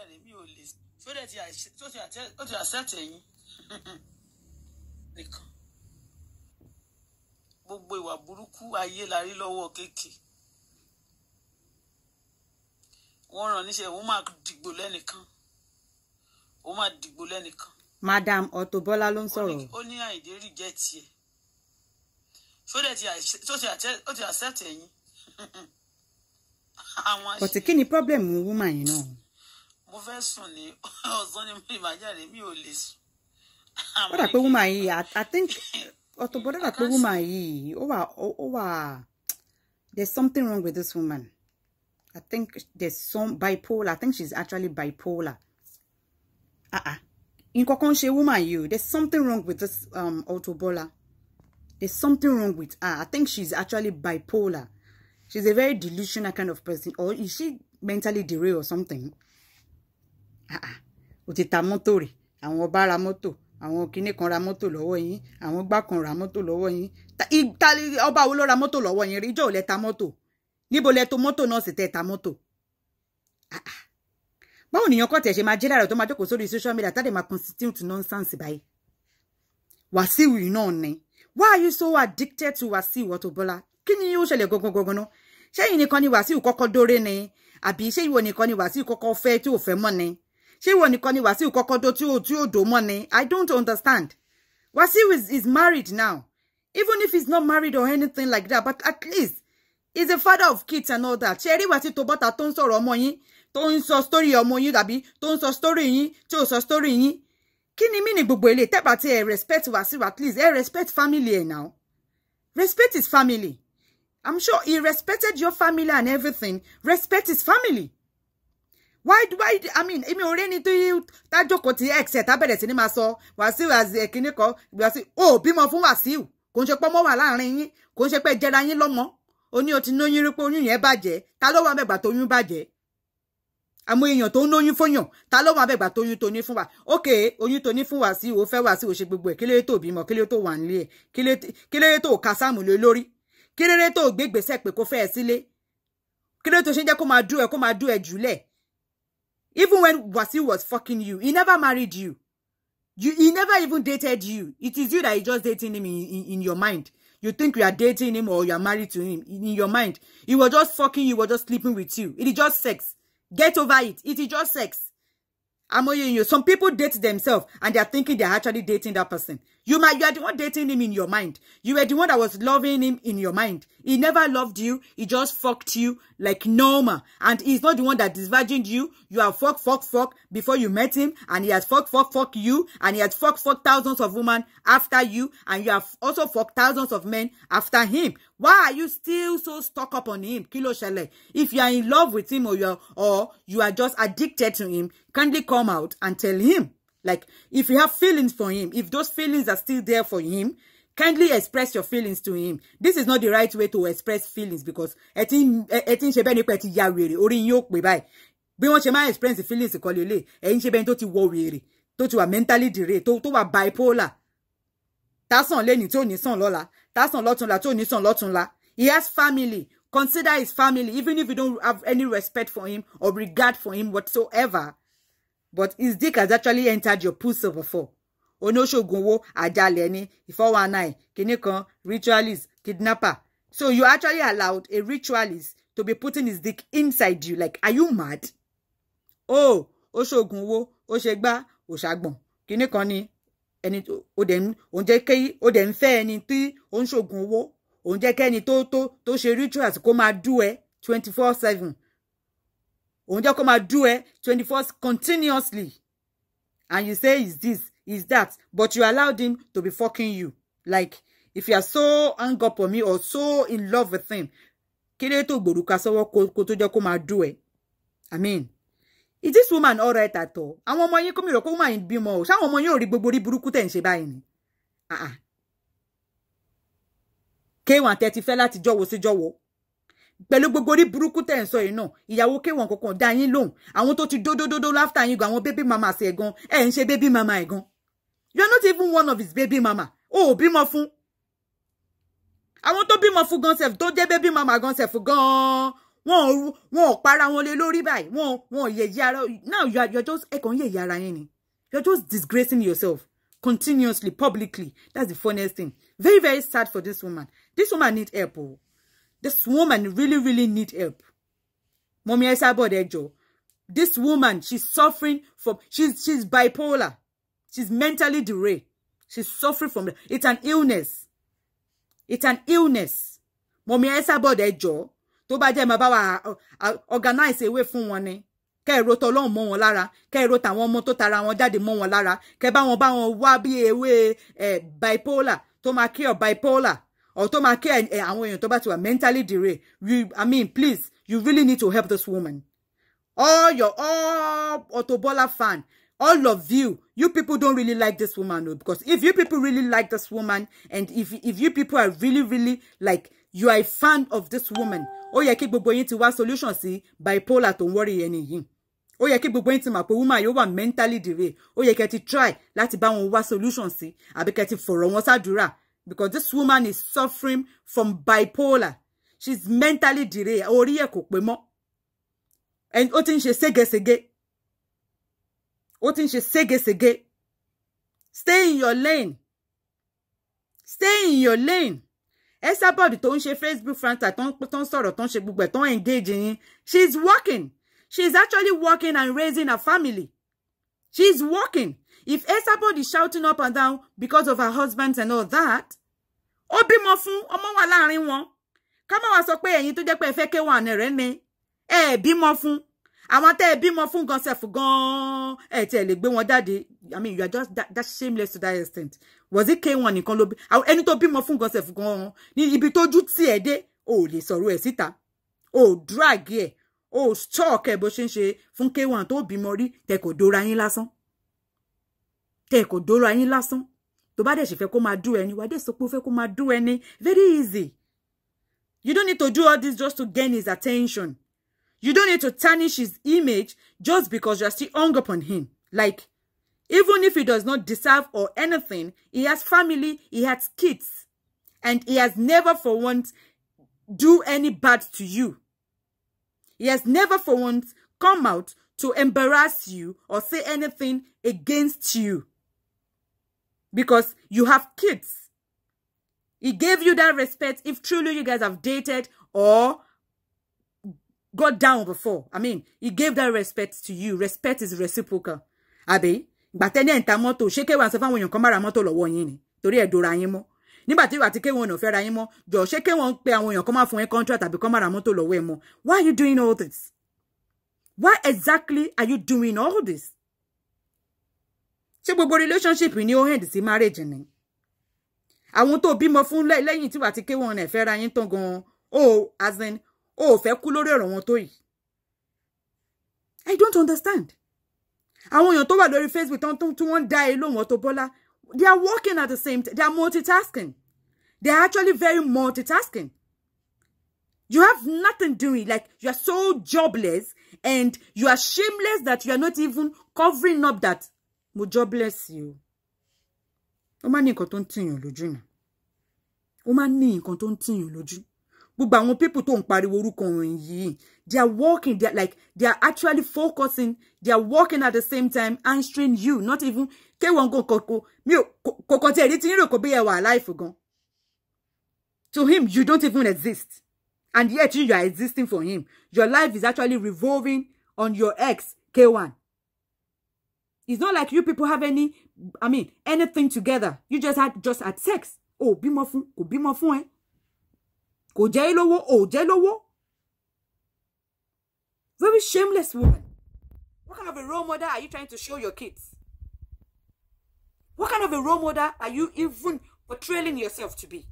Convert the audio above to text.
mi ò lè so that ó ti accept ẹ̀yin nìkan gbogbo ìwà burúkú ayé la rí lọ́wọ́ kéèkì wọ́n rán níṣẹ́ wọ́n máa dìgbò lẹ́nìkan Madam Auto Bola ló ń sọ̀rọ̀ ó ní Àyìndé reject ẹ so that ó ti accept ẹ̀yin but kí ni problem woman yìí náà mo fẹ́ sùn ní ọ̀sán ni mo ìmájáde mi ò lè sùn. Ó dà pé woman yìí I think Auto Bola dà pé woman yìí ó wà there's something wrong with this woman. I think there's some bipolar. I think she's actually bipolar. In kokon she woman you. There's something wrong with this Auto Bola. There's something wrong with her. I think she's actually bipolar. She's a very delusional kind of person. Or is she mentally derailed or something? Òtítà mọ́tò rẹ̀, àwọn ọba ra mọ́tò, àwọn kíní kan ra mọ́tò lọ́wọ́ yín, àwọn gbá kan ra mọ́tò lọ́wọ́ yín. Ọba wo ló ra mọ́tò lọ́wọ́ yín rí? Ìjọ́ ò lẹ ta mọ́tò. Níbo lẹ tó mọ́tò náà sì tẹ́ ta mọ́tò. Báwo nìyàn kọ́ tẹ̀ ṣe máa jẹ́ lára tó máa jókòó sórí social media tá dẹ̀ máa constitute nonsense báyìí. Wàsíù yìí náà ni. Why are you so addicted to Wàsíù Auto Bola? Kí ni ó ṣẹlẹ̀ gangan náà? Ṣé yìí nìkan ni Wàsíù kọ́kọ́ dóre ni? Àbí ṣé ìwọ nìkan ni Wàsíù kọ́kọ́ fẹ́ tí ò fẹ́ mọ́ ni? Ṣé ìwọ nìkan ni Wàsíù kọ́kọ́ dó tí ò dó mọ́ ni? I don't understand. Wàsíù is married now. Even if he's not married or anything like that, but at least he's a father of kids and all that. Ṣé rí Wàsíù tó bọ́ta tó ń sọ̀rọ̀ ọmọ yín, tó ń sọ story ọmọ yín tàbí tó ń sọ story yín, tí ò sọ story yín. Kí ni mí ní gbogbo ilé tẹ́bà tí ẹ respect Wàsíù at least ẹ respect family ẹ now. Respect his family. I'm sure he respected your family and everything. Respect his family. Why, I mean, èmi ò rí ní tá jókòó tí ex tá bẹ̀rẹ̀ sí ní máa sọ Wàsíù as kíní kan, Wàsíù, ó bímọ fún Wàsíù. Kò ń ṣe pé ọmọ wà láàrin yín, kò ń ṣe pé jẹra yín lọ́mọ. Ó ní ó ti lóyún rí pé oyún yẹn bàjẹ́. Ta ló wà mẹ́gbà tó oyún bàjẹ́? Àmọ́ èèyàn tó ń lóyún fóyàn, ta ló wà mẹ́gbà tó oyún tó ní fún wa? Okay, oyún tó ní fún Wàsíù, ó fẹ́ Wàsíù, ó ṣe gbogbo ẹ̀. Kí ló dé tó bímọ? Kí ló dé tó wà nílé ẹ̀? Kí ló dé tó ka sáàmù lé lórí? Kí ló dé tó gbé gbèsè pé kó fẹ́ ẹ sílé? Kí ló dé tó ṣe jẹ́ kó máa dú ẹ jùlẹ̀? Even when Wàsíù was fucking you, he never married you. He never even dated you. It is you that is just dating him in your mind. You think you are dating him or you are married to him. In your mind, he was just fucking you, he was just sleeping with you. It is just sex. Get over it. It is just sex. Some people date themselves and they are thinking they are actually dating that person. You are the one dating him in your mind. You were the one that was loving him in your mind. He never loved you. He just fucked you like normal. And he's not the one that disvirgined you. You have fuck before you met him. And he has fuck you. And he has fuck thousands of women after you. And you have also fucked thousands of men after him. Why are you still so stuck up on him? Kilo shele. If you are in love with him or you are just addicted to him, kindly come out and tell him. Like, if you have feelings for him, if those feelings are still there for him, kindly express your feelings to him. This is not the right way to express feelings because etin ṣe bẹ́ẹ̀ ni pé ti ya wèrè orí yín ó pè báyìí. Bí wọ́n ṣe máa express feelings kọ́ lélẹ̀, ẹ̀yin ṣe bẹ́ẹ̀ tó ti wọ wèrè, tó ti wà mentally derailed, tó wà bipolar. Tásán lẹ́ni tí ò ní sàn lọ́la, tásán lọ́túnla tí ò ní sàn lọ́túnla. He has family. Consider his family, even if you don't have any respect for him or regard for him whatsoever. But his dick has actually entered your pussy before. Onoshogunwo, ajaleni, 419, kinikan, ritualist, kidnapper. So you actually allowed a ritualist to be putting his dick inside you. Like, are you mad? Oh, Oshogunwo, Oshegba, Oshagbon. Kinikan ni, eni odem, onje kei, odem fe eni ti, Oshogunwo, onje ke eni to she rituals ko ma do 24/7. Onja come and do it 24 continuously. And you say is this, is that. But you allowed him to be fucking you. Like, if you are so hung up on me or so in love with him, kile to gboruka sowo ko to je come and do it. I mean, is this woman all right at all? Àwọn ọmọ yín ko mi ro ko woman bímọ o. Ṣé àwọn ọmọ yín ò rí gbogbo rí burúkú tẹ́ ń ṣe báyìí ni? K1 30 fẹ́ láti jọ̀wọ́ sí jọ̀wọ́. Pẹ̀lú gbogbo rí burúkú tẹ́ ń sọ yìí náà, ìyàwó K1 kankan dá yín lóhùn. Àwọn tó ti dódódódó láfta yín gan, àwọn baby mama ṣe gan. Ẹ ń ṣe baby mama ẹ̀ gan. You are not even one of his baby mama. Oh, bímọ fún. Àwọn tó bímọ fún gan sef, tó jẹ́ baby mama gan sef gan. wọ́n para wọn lé lórí báyìí. Wọ́n yẹ̀yẹ́ ara. Now you're just yẹ̀yẹ́ ara yín ni. You're just disgracing yourself continuously, publicly. That's the funniest thing. Very, very sad for this woman. This woman needs help. Oh. This woman really, really needs help. Mommy Esabod Ejo. This woman, she's suffering from, she's bipolar. She's mentally derailed. She's suffering from, it's an illness. It's an illness. Mommy Esabod Ejo. Tó bá jẹ́ má bá wa organize a way fún wọn ni. Kẹ́ ro t'Ọlọ́run mọ́ wọn lára, kẹ́ ro tàwọn ọmọ tó tara wọn jáde mọ́ wọn lára, kẹ́ bá wọn wá bí ewé bipolar, tó máa cure bipolar, or tó máa cure àwọn èèyàn tó bá ti wà mentally derailed. I mean, please, you really need to help this woman. All Auto Bola fan, all of you people don't really like this woman, no? Because if you people really like this woman, and if you people are really, really like, you are a fan of this woman, ó yẹ kí gbogbo yín ti wá solution sí bipolar tó ń worry ẹni yìí. Ó yẹ kí gbogbo yín ti mọ̀ pé woman yóò wà mentally derailed. Ó yẹ kẹ́ ti try láti bá wọn wá solution sí, àbí kẹ́ ti fọ̀rọ̀ wọn sàdúrà, because this woman is suffering from bipolar. She's mentally derailed. Orí ẹ̀ kò pé mọ́. And ó ti ń ṣe ségesège. Ó ti ń ṣe ségesège. Stay in your lane. Stay in your lane. Esabod tó ń ṣe Facebook Fanta tó ń sọ̀rọ̀ tó ń ṣe gbogbo ẹ̀ tó ń engage in. She's working. She's actually working and raising a family. She's working. If Esabod is shouting up and down because of her husband and all that, ó bímọ fún ọmọ wà láàrin wọn. Ká má wá sọ pé ẹ̀yin tó jẹ́ pé ẹ fẹ́ K1 rẹ̀ ni. Bímọ fún. Àwọn tẹ́ bímọ fún gan sef gan tẹ́ lè gbé wọn jáde. I mean, you are just that shameless to that extent. Was it K1 nìkan ló bí? Ẹni tó bímọ fún gan sef gan ní ibi tójú tí ẹ dé, ó lè sọ̀rọ̀ ẹ̀ síta. Ó drag ẹ̀, ó stalk ẹ̀ bó ṣe ń ṣe fún K1 tó bímọ rí, tẹ́ kò dóra yín lásán. Tẹ́ kò dóra yín lásán. Tó bá dẹ̀ ṣe fẹ́ kó máa do ẹni, wá dé sọ pé ó fẹ́ kó máa do ẹni. Very easy. You don't need to do all this just to gain his attention. You don't need to tarnish his image just because you're still hung up on him. Like, even if he does not deserve or anything, he has family, he has kids, and he has never for once do any bad to you. He has never for once come out to embarrass you or say anything against you. Because you have kids. He gave you that respect if truly you guys have dated or got down before. I mean, he gave that respect to you. Respect is reciprocal. Abi, gbàtẹ́ni enta mọ́tò, ṣé K1 sọ fáwọn èèyàn kan má ra mọ́tò lọ́wọ́ yín ni torí ẹ dora yín mọ́. Nígbà tí wà tí K1 ò fẹ́ ra yín mọ́, jọ̀ọ́ ṣé K1 pé àwọn èèyàn kan má fún yín contract àbí kan má ra mọ́tò lọ́wọ́ ẹ mọ́. Why are you doing all this? Why exactly are you doing all this? Ṣé gbogbo relationship ni ó end sí marriage ni? Àwọn tó bímọ fún lẹ́yìn tí wà tí K1 ẹ fẹ́ ra yín tán gan, as in fẹ́ kú lórí ọ̀rọ̀ wọn tó yìí. I don't understand. Àwọn èèyàn tó wà lórí Facebook tí wọ́n dá lóhùn Auto Bola, they are working at the same time. They are multitasking. They are actually very multitasking. You have nothing doing. Like, you are so jobless and you are shameless that you are not even covering up that. Mo jobless you. Ó máa ní nǹkan tó ń tìyàn lójú náà. Ó máa ní nǹkan tó ń tìyàn lójú. Gbogbo àwọn people tó ń pariwo orúkọ wọn yìí, they are working, they are actually focusing, they are working at the same time, answering you, not even K1 go koko tí ẹ̀rí tí yín rò kó bí ẹ wà alive gan. To him, you don't even exist. And yet you are existing for him. Your life is actually revolving on your ex, K1. It's not like you people have anything together. You just had sex. Oh, bímọ fún, kò bímọ fún ẹ. Kò jẹ́ lówó, jẹ́ lówó. Very shameless woman. What kind of a role model are you trying to show your kids? What kind of a role model are you even portraying yourself to be?